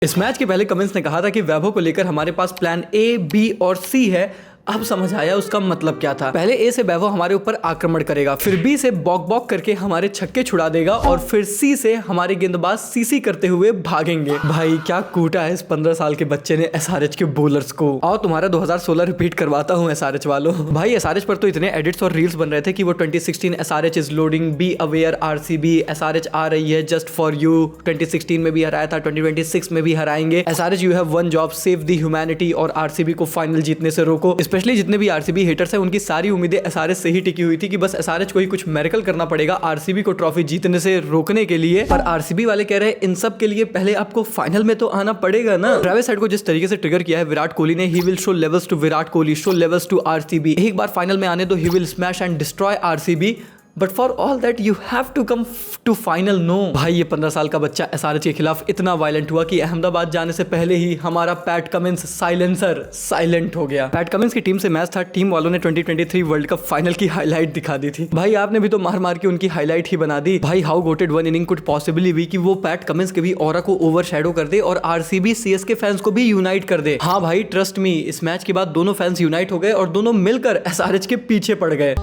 इस मैच के पहले कमेंट्स ने कहा था कि वैभव को लेकर हमारे पास प्लान ए, बी और सी है। अब समझ आया उसका मतलब क्या था। पहले ए से वैभव हमारे ऊपर आक्रमण करेगा, फिर बी से बॉक बॉक करके हमारे छक्के छुड़ा देगा और फिर सी से हमारे गेंदबाज सीसी करते हुए भागेंगे। भाई क्या कूटा है इस 15 साल के बच्चे ने एसआरएच के बॉलर्स को। और तुम्हारा 2016 रिपीट करवाता हूँ एसआरएच वालों। भाई एसआरएच पर तो इतने एडिट्स और रील्स बन रहे थे कि वो 2016 SRH is loading, be aware RCB, SRH आ रही है जस्ट फॉर यू। 2016 में भी हराया था, 2026 में भी हराएंगे। SRH you have one job, save the humanity और आरसीबी को फाइनल जीतने से रोको। स्पेशली जितने भी आरसीबी हेटर्स हैं उनकी सारी उम्मीदें एसआरएच से ही टिकी हुई थी कि बस एसआरएच को ही कुछ मेरेकल करना पड़ेगा आरसीबी को ट्रॉफी जीतने से रोकने के लिए। पर आरसीबी वाले कह रहे हैं इन सब के लिए पहले आपको फाइनल में तो आना पड़ेगा ना। ट्रेविस हेड को जिस तरीके से ट्रिगर किया है विराट कोहली ने, he will show levels to Virat Kohli, show levels to RCB. एक बार फाइनल में आने दो, he will smash and destroy RCB, but for all that you have to come to final. No भाई, ये 15 साल का बच्चा एसआरएच के खिलाफ इतना वायलेंट हुआ कि अहमदाबाद जाने से पहले ही हमारा पैट कमिंस साइलेंसर साइलेंट हो गया। पैट कमिंस की टीम से मैच था, टीम वालों ने 2023 वर्ल्ड कप फाइनल की हाईलाइट दिखा दी थी। भाई आपने भी तो मार मार के उनकी हाईलाइट ही बना दी। भाई how GOATed one inning could possibly be कि वो पैट कमिंस के भी ऑरा को ओवरशैडो कर दे और आरसीबी सीएसके फैंस को भी यूनाइट कर दे। हाँ भाई ट्रस्ट मी, इस मैच के बाद दोनों फैंस यूनाइट हो गए और दोनों मिलकर एसआरएच के पीछे पड़ गए।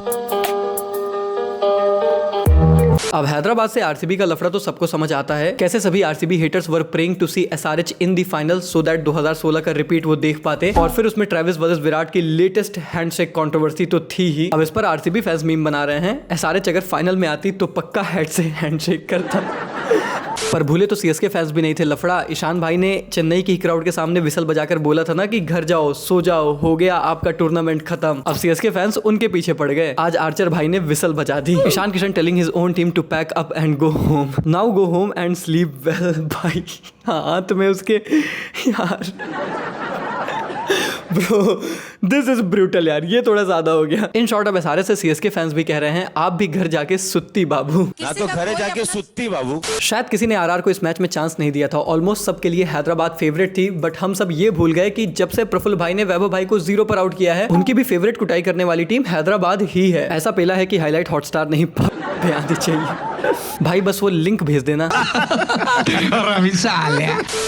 अब हैदराबाद से आरसीबी का लफड़ा तो सबको समझ आता है, कैसे सभी RCB haters were praying to see SRH in the final so that 2016 का रिपीट वो देख पाते। और फिर उसमें ट्रेविस वर्सेस विराट की लेटेस्ट हैंडशेक कंट्रोवर्सी तो थी ही। अब इस पर आरसीबी फैंस मीम बना रहे हैं, एसआरएच अगर फाइनल में आती तो पक्का हेड से हैंडशेक करता। पर भूले तो सीएसके फैंस भी नहीं थे। लफड़ा ईशान भाई ने चेन्नई की क्राउड के सामने विसल बजाकर बोला था ना कि घर जाओ, सो जाओ, हो गया आपका टूर्नामेंट खत्म। अब सीएसके फैंस उनके पीछे पड़ गए। आज आर्चर भाई ने विसल बजा दी। Ishan Kishan telling his own team to pack up and go home, now go home and sleep well. भाई हाँ तुम्हें उसके यार ब्रो दिस इज ब्रूटल यार, ये थोड़ा ज्यादा हो गया। इन शॉर्ट अब एसआरएच से सीएसके फैंस भी कह रहे हैं आप भी घर जाके सुत्ती बाबू, ना तो घरे जाके सुत्ती बाबू। शायद किसी ने आरआर को इस मैच में चांस नहीं दिया था। ऑलमोस्ट सबके लिए हैदराबाद फेवरेट थी, बट हम सब ये भूल गए कि जब से प्रफुल्ल भाई ने वैभव भाई को 0 पर आउट किया है, उनकी भी फेवरेट कुटाई करने वाली टीम हैदराबाद ही है। ऐसा पेला है कि हाईलाइट हॉटस्टार नहीं आनी चाहिए। भाई बस वो लिंक भेज देना।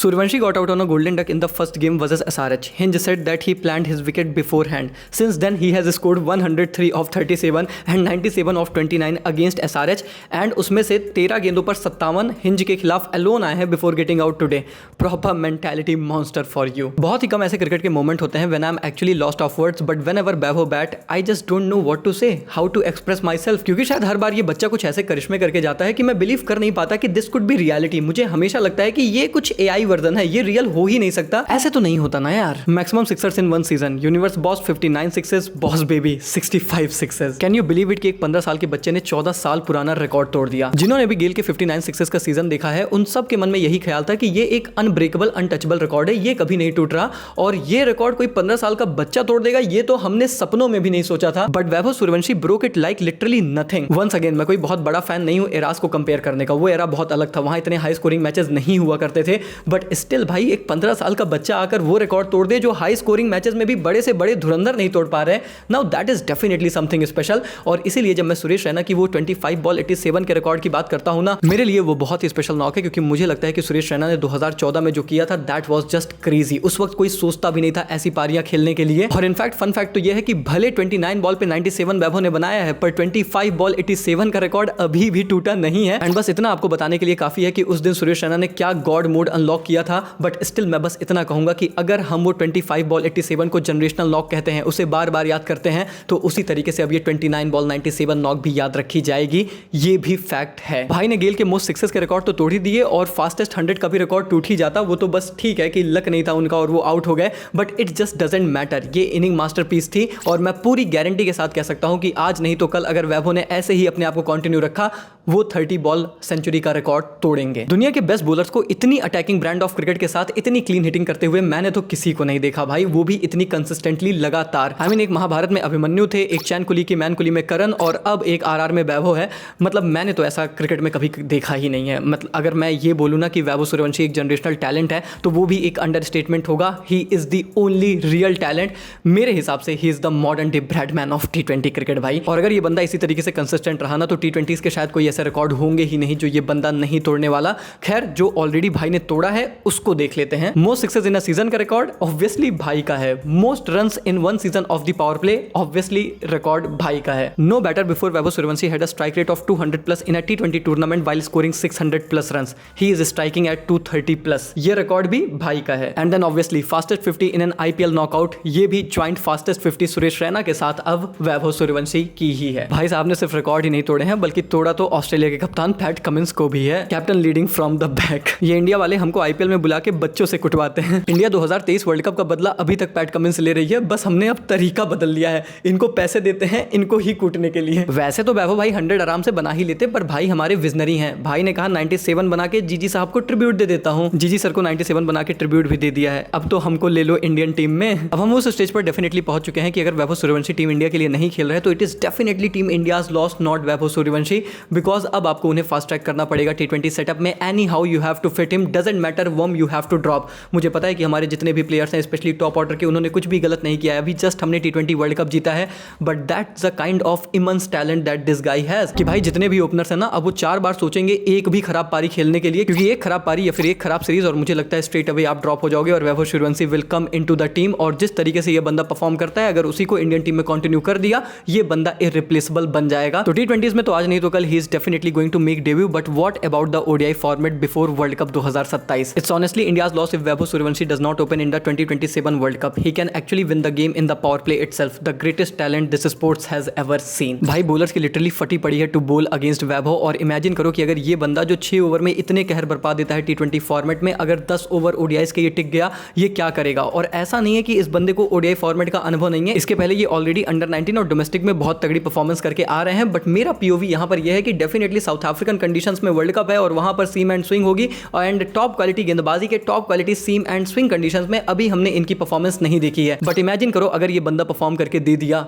Suryavanshi got out on a golden duck in the first game versus SRH. Hinge said that he planned his wicket beforehand. Since then he has scored 103 of 37 and 97 of 29 against SRH and उसमें से 13 गेंदों पर 57 hinge के खिलाफ alone आए हैं before getting out today. Proper mentality monster for you. बहुत ही कम ऐसे क्रिकेट के मोमेंट होते हैं when I'm actually lost of words, but whenever Vaibhav bat, I just don't know what to say, how to express myself. क्योंकि शायद हर बार ये बच्चा कुछ ऐसे करिश्मे करके जाता है कि मैं बिलीव कर नहीं पाता कि दिस कुड बी रियलिटी। मुझे हमेशा लगता है कि ये कुछ एआई वर्जन है, ये रियल हो ही नहीं सकता। ऐसे तो नहीं होता ना यार। Maximum Sixers in one season, universe boss 59 sixes, boss baby 65 sixes. Can you believe it कि एक 15 साल के बच्चे ने 14 साल पुराना रिकॉर्ड तोड़ दिया। जिन्होंने भी गेल के 59 सिक्सेस का सीजन देखा है उन सब के मन में यही ख्याल था कि ये एक अनब्रेकेबल अनटचेबल रिकॉर्ड है, ये कभी नहीं टूट रहा और ये रिकॉर्ड कोई 15 साल का बच्चा तोड़ देगा, ये तो हमने सपनों में भी नहीं सोचा था। But Vaibhav Suryavanshi broke it like literally nothing. Once again मैं कोई बहुत बड़ा फैन नहीं हूं एरास को कंपेयर करने का, वो एरा बहुत अलग था, वहां इतने हाई स्कोरिंग मैचेस नहीं हुआ करते थे। बट स्टिल भाई एक 15 साल का बच्चा आकर वो रिकॉर्ड तोड़ दे जो हाई स्कोरिंग मैचेस में भी बड़े से बड़े धुरंधर नहीं तोड़ पा रहे हैं, now that is definitely something special. और इसीलिए जब मैं सुरेश रैना की वो 25 बॉल 87 के रिकॉर्ड की बात करता हूं ना, मेरे लिए वो बहुत ही स्पेशल नॉक है, क्योंकि मुझे लगता है कि सुरेश रैना ने 2014 में जो किया था दैट वाज जस्ट क्रेजी। उस वक्त कोई सोचता भी नहीं था ऐसी पारियां खेलने के लिए। और इनफैक्ट फन फैक्ट तो यह है कि भले 29 बॉल पे 97 वैभव ने बनाया है, पर 25 बॉल 87 का रिकॉर्ड अभी भी टूटा नहीं है। एंड बस इतना आपको बताने के लिए काफी है कि उस दिन सुरेश रैना ने क्या गॉड मोड अनलॉक किया था। बट स्टिल मैं बस इतना कहूंगा कि अगर हम वो 25 बॉल 87 को जनरेशनल नॉक कहते हैं, उसे बार बार याद करते हैं, तो उसी तरीके से अब ये 29 बॉल 97 नॉक भी याद रखी जाएगी। ये भी फैक्ट है। भाई ने गेल के मोस्ट सिक्सेस के रिकॉर्ड तो तोड़ ही दिए और फास्टेस्ट 100 का भी रिकॉर्ड टूट ही जाता, वो तो बस ठीक है कि लक नहीं था उनका और वो आउट हो गए, but it just doesn't matter. ये इनिंग मास्टरपीस थी और मैं पूरी गारंटी के साथ कह सकता हूं कि आज नहीं तो कल अगर वैभव ने ऐसे ही अपने आप को कंटिन्यू रखा, वो 30 बॉल सेंचुरी का रिकॉर्ड तोड़ेंगे। दुनिया के बेस्ट बॉलर्स को इतनी अटैकिंग ब्रांड ऑफ क्रिकेट के साथ इतनी क्लीन हिटिंग करते हुए मैंने तो किसी को नहीं देखा भाई, वो भी इतनी कंसिस्टेंटली लगातार। आई मीन एक महाभारत में अभिमन्यु थे, एक चैन कुली की मैन कुली में करण और अब एक आरआर में वैभव है। मतलब मैंने तो ऐसा क्रिकेट में कभी देखा ही नहीं है। मतलब अगर मैं ये बोलूँ ना कि वैभव सूर्यवंशी एक जनरेशनल टैलेंट है तो वो भी एक अंडरस्टेटमेंट होगा। He is the only real talent मेरे हिसाब से। He is the modern day Bradman of T20 cricket भाई। और अगर ये बंदा इसी तरीके से कंसिस्टेंट रहा ना तो T20s के शायद कोई ऐसे ऐसे रिकॉर्ड होंगे ही नहीं जो ये बंदा नहीं तोड़ने वाला। खैर, जो ऑलरेडी भाई ने तोड़ा है उसको देख लेते हैं। Most sixes in a season का रिकॉर्ड ऑब्वियसली भाई का है। Most runs in one season of the power play obviously record भाई का है। No batter before Vaibhav Suryavanshi had a strike rate of 200+ in a T20 tournament while scoring 600+ runs. He is striking at 230+। ये record भी भाई का है। And then obviously fastest 50 in an IPL knockout, ये भी ज्वाइंट फास्टेस्ट 50 सुरेश रैना के साथ अब वैभव सूर्यवंशी की ही है। भाई साहब ने सिर्फ रिकॉर्ड ही नहीं तोड़े हैं बल्कि तोड़ा तो ऑस्ट्रेलिया के कप्तान पैट कमिंस को भी है। Captain leading from the back. ये इंडिया वाले हमको IPL में बुला के बच्चों से कुटवाते हैं। इंडिया 2023 वर्ल्ड कप का बदला अभी तक पैट कमिंस ले रही है, बस हमने अब तरीका बदल लिया है। इनको पैसे देते हैं इनको ही कूटने के लिए। वैसे तो वैभव भाई 100 आराम से बना ही लेते, पर भाई हमारे विजनरी हैं। भाई ने कहा 97 बना के जीजी साहब को ट्रिब्यूट दे देता हूं। जीजी सर को 97 बना के ट्रिब्यूट भी दे दिया है। अब तो हमको ले लो इंडियन टीम में। अब हम उस स्टेज पर डेफिनेटली पहुंच चुके हैं कि अगर वैभव सूर्यवंशी टीम इंडिया के लिए नहीं खेल रहे तो it is definitely team India's loss, not Vaibhav Suryavanshi, because अब आपको उन्हें फास्ट ट्रैक करना पड़ेगा T20 सेटअप में। Anyhow you have to fit him, doesn't matter whom you have to drop. मुझे पता है कि हमारे जितने भी प्लेयर्स हैं स्पेशली टॉप ऑर्डर के, उन्होंने कुछ भी गलत नहीं किया है। अभी जस्ट हमने T20 वर्ल्ड कप जीता है, but that's the kind of immense talent that this guy has कि भाई जितने भी ओपनर्स हैं ना, अब वो 4 बार सोचेंगे एक भी खराब पारी खेलने के लिए, क्योंकि एक खराब पारी या फिर एक खराब सीरीज और मुझे लगता है स्ट्रेट अवे आप ड्रॉप हो जाओगे और Vaibhav Suryavanshi will come into the team. और जिस तरीके से ये बंदा परफॉर्म करता है, अगर उसी को इंडियन टीम में कंटिन्यू कर दिया, ये बंदा इररिप्लेसेबल बन जाएगा। तो T20s में तो आज नहीं तो कल he is definitely going to make debut, but what about the ODI format before world cup 2027? It's honestly India's loss if Vaibhav Suryavanshi does not open in the 2027 world cup. He can actually win the game in the power play itself, the greatest talent this sports has ever seen. भाई bowlers की लिटरली फटी पड़ी है to बोल against वैभव। और imagine करो कि अगर ये बंदा जो 6 ओवर में इतने कहर बरपा देता है T20 फॉर्मेट में, अगर 10 ओवर ODIs के ये टिक गया, ये क्या करेगा। और ऐसा नहीं है कि इस बंदे को ODI फॉर्मेट का अनुभव नहीं है, इसके पहले ये ऑलरेडी अंडर 19 और डोमेस्टिक में बहुत तगड़ी परफॉर्मेंस करके आ रहे हैं। बट मेरा POV यहाँ पर यह है कि डेफिनेटली साउथ अफ्रीकन कंडीशंस में वर्ल्ड कप है और वहां पर सीम एंड स्विंग होगी, एंड टॉप क्वालिटी गेंदबाजी के top quality seam and swing conditions में अभी हमने इनकी परफॉर्मेंस नहीं देखी है। बट इमेजिन करो अगर ये बंदा परफॉर्म करके दे दिया,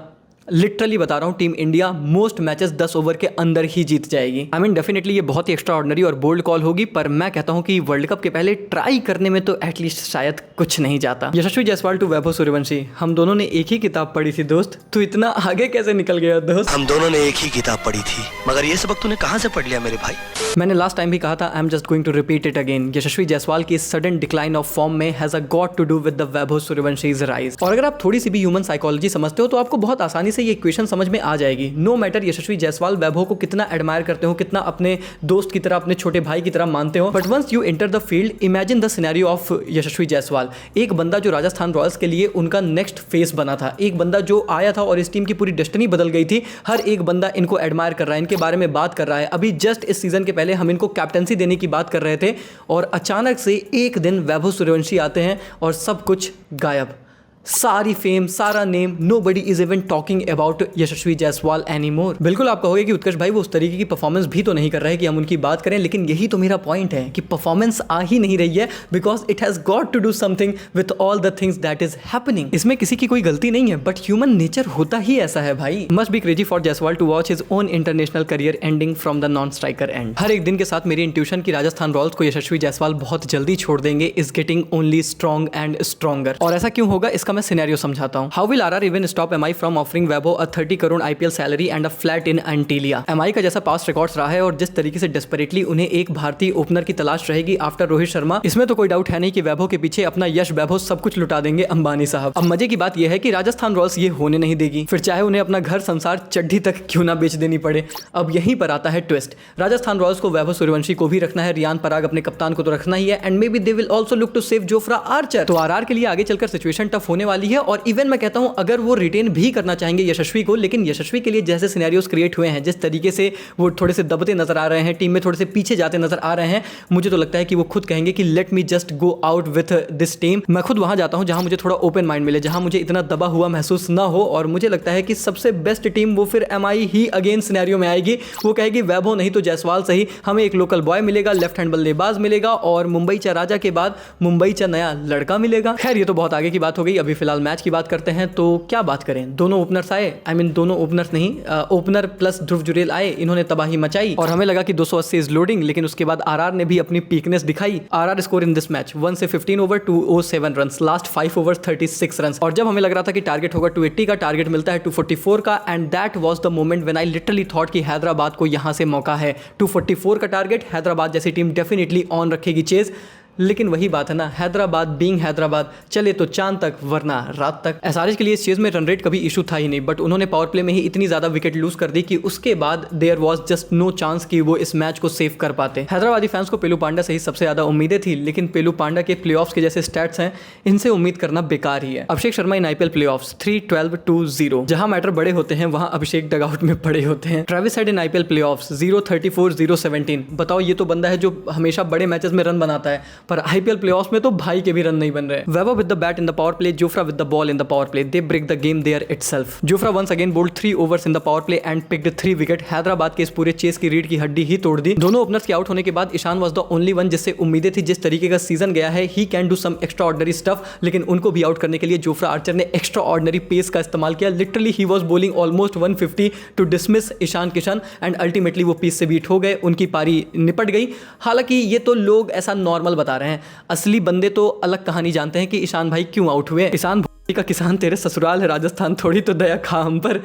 लिटरली बता रहा हूं, team India most matches 10 over के अंदर ही जीत जाएगी। आई मीन डेफिनेटली ये बहुत ही एक्स्ट्रा ऑर्डिनरी और बोल्ड कॉल होगी, पर मैं कहता हूं कि वर्ल्ड कप के पहले ट्राई करने में तो एटलीस्ट शायद कुछ नहीं जाता। यशस्वी जायसवाल टू वैभव सूर्यवंशी, हम दोनों ने एक ही किताब पढ़ी थी दोस्त, तू इतना आगे कैसे निकल गया दोस्त? हम दोनों ने एक ही किताब पढ़ी थी, मगर ये सबक तूने कहां से पढ़ लिया मेरे भाई? मैंने लास्ट टाइम भी कहा था, I am just going to repeat it again. Yashasvi Jaiswal की सडन डिक्लाइन ऑफ फॉर्म में has a got to do with the Vaibhav Suryavanshi's rise. और अगर आप थोड़ी सी भी ह्यूमन साइकोलॉजी समझते हो तो आपको बहुत आसानी से ये इक्वेशन समझ में आ जाएगी। नो मैटर यशस्वी जायसवाल वैभव को कितना एडमायर करते हो, कितना अपने दोस्त की तरह, अपने छोटे भाई की तरह मानते हो, but once you enter the field, imagine the scenario of Yashasvi Jaiswal. एक बंदा जो राजस्थान रॉयल्स के लिए उनका नेक्स्ट फेस बना था, एक बंदा जो आया था और इस टीम की पूरी डेस्टिनी बदल गई थी। हर एक बंदा इनको एडमायर कर रहा है, इनके बारे में बात कर रहा है। अभी जस्ट इस सीजन के पहले हम इनको कैप्टनसी देने की बात कर रहे थे और अचानक से एक दिन वैभव सूर्यवंशी आते हैं और सब कुछ गायब। सारी फेम, सारा name, nobody is even talking about Yashasvi Jaiswal anymore. बिल्कुल आप कहोगे कि उत्कर्ष भाई वो उस तरीके की परफॉर्मेंस भी तो नहीं कर रहे कि हम उनकी बात करें, लेकिन यही तो मेरा पॉइंट है कि परफॉर्मेंस आ ही नहीं रही है because it has got to do something with all the things that is happening. इसमें किसी की कोई गलती नहीं है, बट ह्यूमन नेचर होता ही ऐसा है भाई। Must be crazy for Jaiswal to watch his own international career ending from the non striker end. हर एक दिन के साथ मेरी इंट्यूशन की राजस्थान रॉयल्स को यशस्वी जायसवाल बहुत जल्दी छोड़ देंगे is getting only strong and stronger. और ऐसा क्यों होगा इसका मैं सिनेरियो समझाता हूं। How will RR even stop MI from offering Vaibhav a 30 crore IPL salary and a flat in Antilia? MI का जैसा पास्ट रिकॉर्ड्स रहा है और जिस तरीके से डेस्परेटली उन्हें एक भारतीय ओपनर की तलाश रहेगी आफ्टर रोहित शर्मा, इसमें तो कोई डाउट है नहीं कि वैभव के पीछे अपना यश वैभव सब कुछ लुटा देंगे अंबानी साहब। अब मजे की बात यह है कि राजस्थान रॉयल्स ये होने नहीं देगी, फिर चाहे उन्हें अपना घर संसार चड्ढी तक क्यों ना बेच देनी पड़े। अब यहीं पर आता है ट्विस्ट। राजस्थान रॉयल्स को वैभव सूर्यवंशी को भी रखना है, रियान पराग अपने कप्तान को तो रखना ही है, and may be they will also look to save Jofra Archer. तो आरआर के लिए आगे चलकर सिचुएशन टफ होने वाली है। और इवन मैं कहता हूं अगर वो रिटेन भी करना चाहेंगे यशस्वी को, लेकिन यशस्वी के लिए जैसे सिनेरियोस क्रिएट हुए हैं, जिस तरीके से वो थोड़े से दबते नजर आ रहे हैं, टीम में थोड़े से पीछे जाते नजर आ रहे हैं, मुझे तो लगता है कि वो खुद कहेंगे कि let me just go out with this team. मैं खुद वहां जाता हूं जहां मुझे थोड़ा ओपन माइंड मिले, जहां मुझे इतना दबा हुआ महसूस ना हो, और मुझे लगता है कि सबसे बेस्ट टीम वो फिर MI ही अगेंस्ट सिनेरियो में आएगी। वो कहेगी वैभव नहीं तो जायसवाल सही, हमें एक लोकल बॉय मिलेगा, लेफ्ट हैंड बल्लेबाज मिलेगा और मुंबई चा राजा के बाद मुंबई चा नया लड़का मिलेगा। खैर ये तो बहुत आगे की बात हो गई, अभी अभी फिलहाल मैच की बात करते हैं तो क्या बात करें, दोनों ओपनर्स आए, दोनों ओपनर्स नहीं, ओपनर प्लस ध्रुव जुरेल आए, इन्होंने तबाही मचाई और हमें लगा कि 280 इज लोडिंग, लेकिन उसके बाद आरआर ने भी अपनी पीकनेस दिखाई। RR score in this match 1 से 15 over 207 run, last 5 over 36 run, और जब हमें लग रहा था कि टारगेट होगा 280 का, टारगेट मिलता है 244 का, and that was the moment when I literally thought कि हैदराबाद को यहां से मौका है। 244 का टारगेट, हैदराबाद जैसी टीम डेफिनेटली ऑन रखेगी चेज, लेकिन वही बात है ना, हैदराबाद बीइंग हैदराबाद, चले तो चांद तक वरना रात तक। एसआरएच के लिए इस चीज में रन रेट कभी इशू था ही नहीं, बट उन्होंने पावर प्ले में ही इतनी ज्यादा विकेट लूज कर दी कि उसके बाद there was just no chance कि वो इस मैच को सेव कर पाते। हैदराबादी फैंस को पेलू पांड्या से ही सबसे ज्यादा उम्मीदें थी, लेकिन पेलू पांड्या के प्लेऑफ्स के जैसे स्टैट्स हैं, इनसे उम्मीद करना बेकार ही है। Abhishek Sharma in IPL playoffs 3-12-2-0, जहां मैटर बड़े होते हैं वहां अभिषेक डगआउट में पड़े होते हैं। Travis head in IPL playoffs 0-34-0-17, बताओ ये तो बंदा है जो हमेशा बड़े मैचेस में रन बनाता है, पर आईपीएल प्लेऑफ्स में तो भाई के भी रन नहीं बन रहे। Vaibhav with the bat in the power play, Jofra with the ball in the power play, they break the game there itself. Jofra once again bowled 3 overs in the power play and picked 3 wicket. Hyderabad के इस पूरे chess की रीढ़ की हड्डी ही तोड़ दी। दोनों openers के आउट होने के बाद Ishan was the only one जिससे उम्मीदें थी, जिस तरीके का सीजन गया है he can do some extraordinary stuff, लेकिन उनको भी आउट करने के लिए जोफ्रा आर्चर ने एक्स्ट्रा ऑर्डिनरी पेस का इस्तेमाल किया। Literally he was bowling almost 150 to dismiss Ishan Kishan, and ultimately वो पीस से बीट हो गए, उनकी पारी निपट गई। हालांकि ये तो लोग ऐसा नॉर्मल बता रहे हैं, असली बंदे तो अलग कहानी जानते हैं कि ईशान भाई क्यों आउट हुए। ईशान का किसान तेरे ससुराल है राजस्थान, थोड़ी तो दया खा हम पर।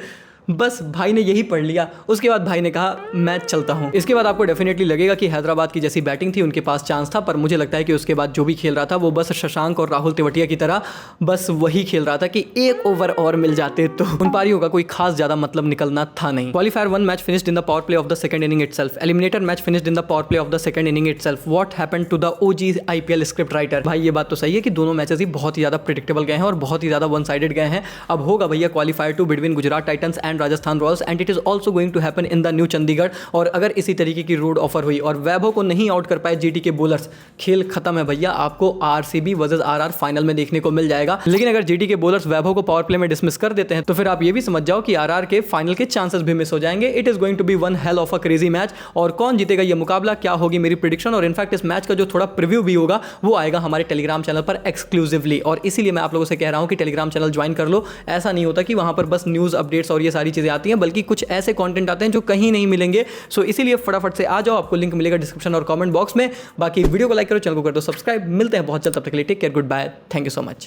बस भाई ने यही पढ़ लिया, उसके बाद भाई ने कहा मैं चलता हूं। इसके बाद आपको डेफिनेटली लगेगा कि हैदराबाद की जैसी बैटिंग थी उनके पास चांस था, पर मुझे लगता है कि उसके बाद जो भी खेल रहा था वो बस शशांक और राहुल तेवटिया की तरह बस वही खेल रहा था कि एक ओवर और मिल जाते तो उन पारियों का कोई खास ज्यादा मतलब निकलना था नहीं। Qualifier 1 match finished in the power play of the second inning itself. Eliminator match finished in the power play of the second inning itself. What happened to the OG IPL script writer. भाई ये बात तो सही है कि दोनों matches ही बहुत ही ज्यादा प्रेडिक्टेबल गए हैं और बहुत ही ज्यादा वन साइडेड गए हैं। अब होगा भैया qualifier 2 between Gujarat Titans and Rajasthan Royals, and it is also going to happen in the new Chandigarh. और अगर इसी तरीके की रोड ऑफर हुई और वैभव को नहीं आउट कर पाए जीटी के बॉलर्स, खेल खत्म है भैया, आपको आरसीबी वर्सेस आरआर फाइनल में देखने को मिल जाएगा। लेकिन अगर जीटी के बॉलर्स वैभव को पावर प्ले में डिसमिस कर देते हैं तो फिर आप ये भी समझ जाओ कि आरआर के फाइनल के चांसेस भी मिस हो जाएंगे। It is going to be one hell of a crazy match, और कौन जीतेगा ये मुकाबला, क्या होगी मेरी प्रेडिक्शन, और इनफैक्ट इस मैच का जो थोड़ा प्रीव्यू भी होगा वो आएगा हमारे टेलीग्राम चैनल पर एक्सक्लूसिवली, और इसीलिए मैं आप लोगों से कह रहा हूं कि टेलीग्राम चैनल ज्वाइन कर लो। ऐसा नहीं होता कि वहां पर बस न्यूज अपडेट्स और ये सारी चीजें आती हैं, बल्कि कुछ ऐसे कंटेंट आते हैं जो कहीं नहीं मिलेंगे। सो इसीलिए फटाफट से आ जाओ, आपको लिंक मिलेगा डिस्क्रिप्शन और कमेंट बॉक्स में। बाकी वीडियो को लाइक करो, चैनल को कर दो सब्सक्राइब। मिलते हैं बहुत जल्द, तब तक के लिए take care, goodbye, thank you so much.